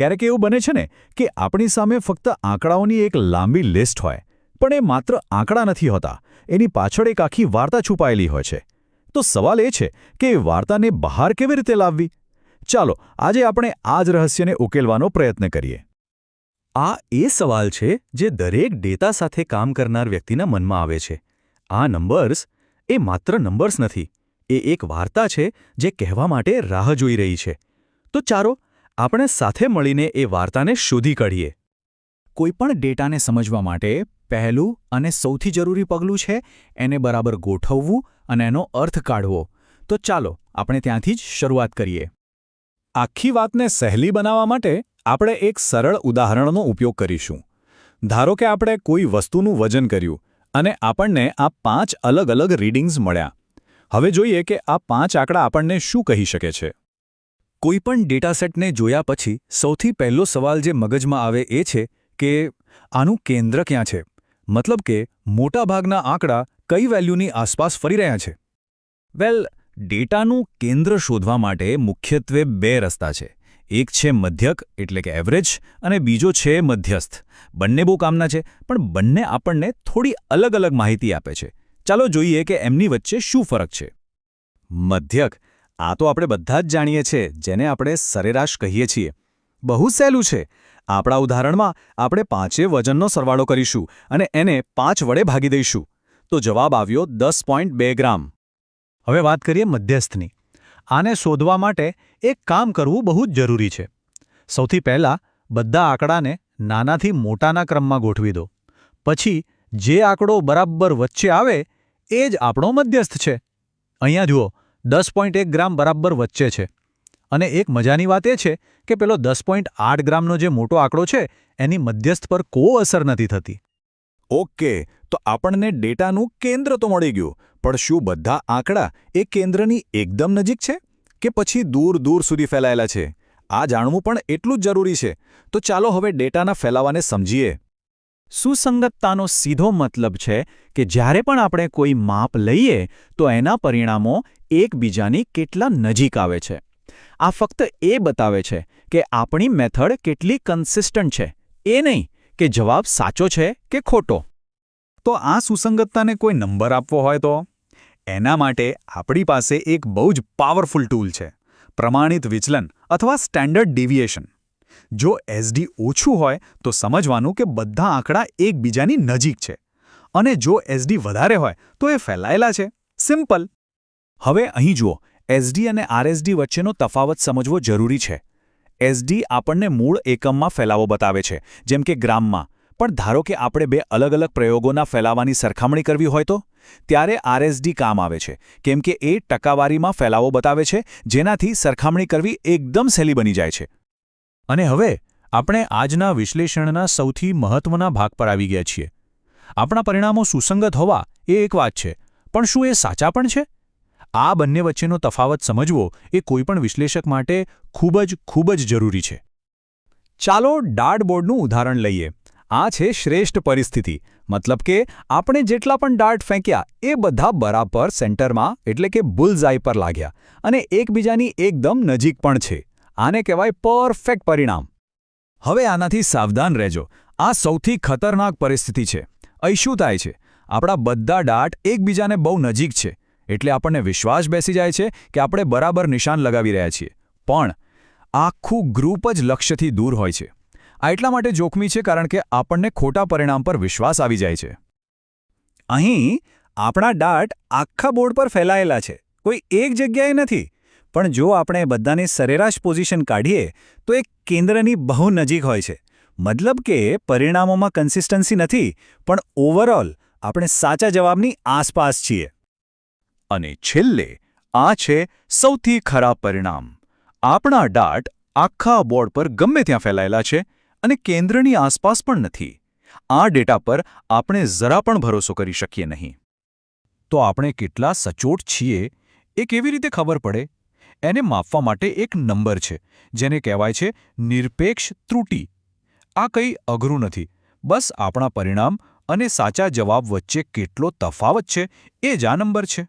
ક્યારેક એવું બને છે ને કે આપણી સામે ફક્ત આંકડાઓની એક લાંબી લિસ્ટ હોય, પણ એ માત્ર આંકડા નથી હોતા, એની પાછળ એક આખી વાર્તા છુપાયેલી હોય છે. તો સવાલ એ છે કે એ વાર્તાને બહાર કેવી રીતે લાવવી? ચાલો આજે આપણે આ જ રહસ્યને ઉકેલવાનો પ્રયત્ન કરીએ. આ એ સવાલ છે જે દરેક ડેટા સાથે કામ કરનાર વ્યક્તિના મનમાં આવે છે. આ નંબર્સ એ માત્ર નંબર્સ નથી, એ એક વાર્તા છે જે કહેવા માટે રાહ જોઈ રહી છે. તો ચાલો આપણે સાથે મળીને એ વાર્તાને શોધી કાઢીએ. કોઈપણ ડેટાને સમજવા માટે પહેલું અને સૌથી જરૂરી પગલું છે એને બરાબર ગોઠવવું અને એનો અર્થ કાઢવો. તો ચાલો આપણે ત્યાંથી જ શરૂઆત કરીએ. આખી વાતને સહેલી બનાવવા માટે આપણે એક સરળ ઉદાહરણનો ઉપયોગ કરીશું. ધારો કે આપણે કોઈ વસ્તુનું વજન કર્યું અને આપણને આ 5 અલગ અલગ રીડિંગ્સ મળ્યા. હવે જોઈએ કે આ 5 આંકડા આપણને શું કહી શકે છે. કોઈપણ ડેટાસેટને જોયા પછી સૌથી પહેલો સવાલ જે મગજમાં આવે એ છે કે આનું કેન્દ્ર ક્યાં છે? મતલબ કે મોટાભાગના આંકડા કઈ વેલ્યુની આસપાસ ફરી રહ્યા છે? ડેટાનું કેન્દ્ર શોધવા માટે મુખ્યત્વે 2 રસ્તા છે. એક છે મધ્યક એટલે કે એવરેજ અને બીજો છે મધ્યસ્થ. બંને બહુ કામના છે, પણ બંને આપણને થોડી અલગ અલગ માહિતી આપે છે. ચાલો જોઈએ કે એમની વચ્ચે શું ફરક છે. મધ્યક, આ તો આપણે બધા જ જાણીએ છીએ, જેને આપણે સરેરાશ કહીએ છીએ. બહુ સહેલું છે. આપણા ઉદાહરણમાં આપણે 5 વજનનો સરવાળો કરીશું અને એને 5 વડે ભાગી દઈશું. તો જવાબ આવ્યો 10.2 ગ્રામ. હવે વાત કરીએ મધ્યસ્થની. આને શોધવા માટે એક કામ કરવું બહુ જ જરૂરી છે. સૌથી પહેલાં બધા આંકડાને નાનાથી મોટાના ક્રમમાં ગોઠવી દો. પછી જે આંકડો બરાબર વચ્ચે આવે એ જ આપણો મધ્યસ્થ છે. અહીંયા જુઓ, 10.1 ગ્રામ બરાબર વચ્ચે છે. અને એક મજાની વાત એ છે કે પેલો 10.8 ગ્રામનો જે મોટો આંકડો છે એની મધ્યસ્થ પર કોઈ અસર નથી થતી. ઓકે, તો આપણને ડેટાનું કેન્દ્ર તો મળી ગયું, પણ શું બધા આંકડા એ કેન્દ્રની એકદમ નજીક છે કે પછી દૂર દૂર સુધી ફેલાયેલા છે? આ જાણવું પણ એટલું જ જરૂરી છે. તો ચાલો હવે ડેટાના ફેલાવાને સમજીએ. સુસંગતતાનો સીધો મતલબ છે કે જ્યારે પણ આપણે કોઈ માપ લઈએ તો એના પરિણામો એકબીજાની કેટલા નજીક આવે છે. આ ફક્ત એ બતાવે છે કે આપણી મેથડ કેટલી કન્સિસ્ટન્ટ છે, એ નહીં કે જવાબ સાચો છે કે ખોટો. તો આ સુસંગતતાને કોઈ નંબર આપવો હોય તો? એના માટે આપણી પાસે એક બહુ જ પાવરફુલ ટૂલ છે, પ્રમાણિત વિચલન અથવા સ્ટેન્ડર્ડ ડેવિએશન. જો એસડી ઓછું હોય તો સમજવાનું કે બધા આંકડા એકબીજાની નજીક છે, અને જો એસડી વધારે હોય તો એ ફેલાયેલા છે. સિમ્પલ. હવે અહીં જુઓ, એસડી અને આરએસડી વચ્ચેનો તફાવત સમજવો જરૂરી છે. એસડી આપણને મૂળ એકમમાં ફેલાવો બતાવે છે, જેમ કે ગ્રામમાં. પણ ધારો કે આપણે 2 અલગ અલગ પ્રયોગોના ફેલાવાની સરખામણી કરવી હોય તો? ત્યારે આરએસડી કામ આવે છે, કેમ કે એ ટકાવારીમાં ફેલાવો બતાવે છે, જેનાથી સરખામણી કરવી એકદમ સહેલી બની જાય છે. અને હવે આપણે આજના વિશ્લેષણના સૌથી મહત્વના ભાગ પર આવી ગયા છીએ. આપણા પરિણામો સુસંગત હોવા એ એક વાત છે, પણ શું એ સાચા પણ છે? આ બંને વચ્ચેનો તફાવત સમજવો એ કોઈપણ વિશ્લેષક માટે ખૂબ જ જરૂરી છે. ચાલો ડાર્ટબોર્ડનું ઉદાહરણ લઈએ. આ છે શ્રેષ્ઠ પરિસ્થિતિ, મતલબ કે આપણે જેટલા પણ ડાર્ટ ફેંક્યા એ બધા બરાબર સેન્ટરમાં એટલે કે બુલ્સઆઈ પર લાગ્યા અને એકબીજાની એકદમ નજીક પણ છે. આને કહેવાય પરફેક્ટ પરિણામ. હવે આનાથી સાવધાન રહેજો. આ સૌથી ખતરનાક પરિસ્થિતિ છે. અહીં શું થાય છે? આપણા બધા ડાર્ટ એકબીજાને બહુ નજીક છે, એટલે આપણને વિશ્વાસ બેસી જાય છે કે આપણે બરાબર નિશાન લગાવી રહ્યા છીએ. પણ આખું ગ્રુપ જ લક્ષ્યથી દૂર હોય છે. આ એટલા માટે જોખમી છે કારણ કે આપણને ખોટા પરિણામ પર વિશ્વાસ આવી જાય છે. અહીં આપણા ડાર્ટ આખા બોર્ડ પર ફેલાયેલા છે, કોઈ એક જગ્યાએ નથી. પણ જો આપણે બધાની સરેરાશ પોઝિશન કાઢીએ તો એ કેન્દ્રની બહુ નજીક હોય છે. મતલબ કે પરિણામોમાં કન્સિસ્ટન્સી નથી, પણ ઓવરઓલ આપણે સાચા જવાબની આસપાસ છીએ. અને છેલ્લે આ છે સૌથી ખરાબ પરિણામ. આપણા ડાર્ટ આખા બોર્ડ પર ગમે ત્યાં ફેલાયેલા છે અને કેન્દ્રની આસપાસ પણ નથી. આ ડેટા પર આપણે જરા પણ ભરોસો કરી શકીએ નહીં. તો આપણે કેટલા સચોટ છીએ એ કેવી રીતે ખબર પડે? એને માપવા માટે એક નંબર છે, જેને કહેવાય છે નિરપેક્ષ ત્રુટિ. આ કંઈ અઘરું નથી, બસ આપણા પરિણામ અને સાચા જવાબ વચ્ચે કેટલો તફાવત છે એ જ આ નંબર છે.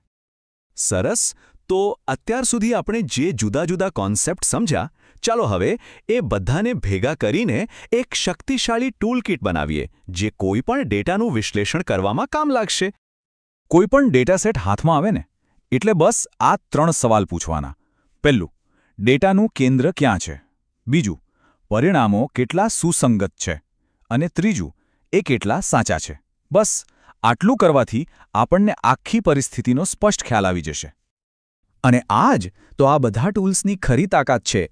સરસ. તો અત્યાર સુધી આપણે જે જુદા જુદા કોન્સેપ્ટ સમજ્યા, ચાલો હવે એ બધાને ભેગા કરીને એક શક્તિશાળી ટૂલકિટ બનાવીએ જે કોઈપણ ડેટાનું વિશ્લેષણ કરવામાં કામ લાગશે. કોઈપણ ડેટાસેટ હાથમાં આવે ને એટલે બસ આ 3 સવાલ પૂછવાના. પહેલું, ડેટાનું કેન્દ્ર ક્યાં છે? બીજું, પરિણામો કેટલા સુસંગત છે? અને ત્રીજું, એ કેટલા સાચા છે? બસ આટલું કરવાથી આપણને આખી પરિસ્થિતિનો સ્પષ્ટ ખ્યાલ આવી જશે. અને આ જ તો આ બધા ટૂલ્સની ખરી તાકાત છે.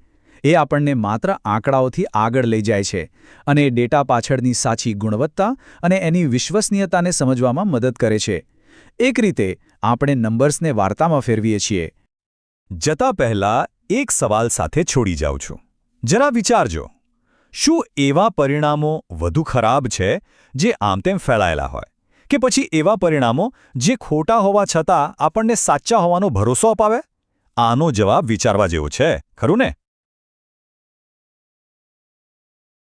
એ આપણને માત્ર આંકડાઓથી આગળ લઈ જાય છે અને ડેટા પાછળની સાચી ગુણવત્તા અને એની વિશ્વસનીયતાને સમજવામાં મદદ કરે છે. એક રીતે આપણે નંબર્સને વાર્તામાં ફેરવીએ છીએ. જતા પહેલા એક સવાલ સાથે છોડી જાઉં છું. જરા વિચારજો, શું એવા પરિણામો વધુ ખરાબ છે જે આમતેમ ફેલાયેલા હોય, કે પછી એવા પરિણામો જે ખોટા હોવા છતાં આપણને સાચા હોવાનો ભરોસો અપાવે? આનો જવાબ વિચારવા જેવો છે, ખરું ને?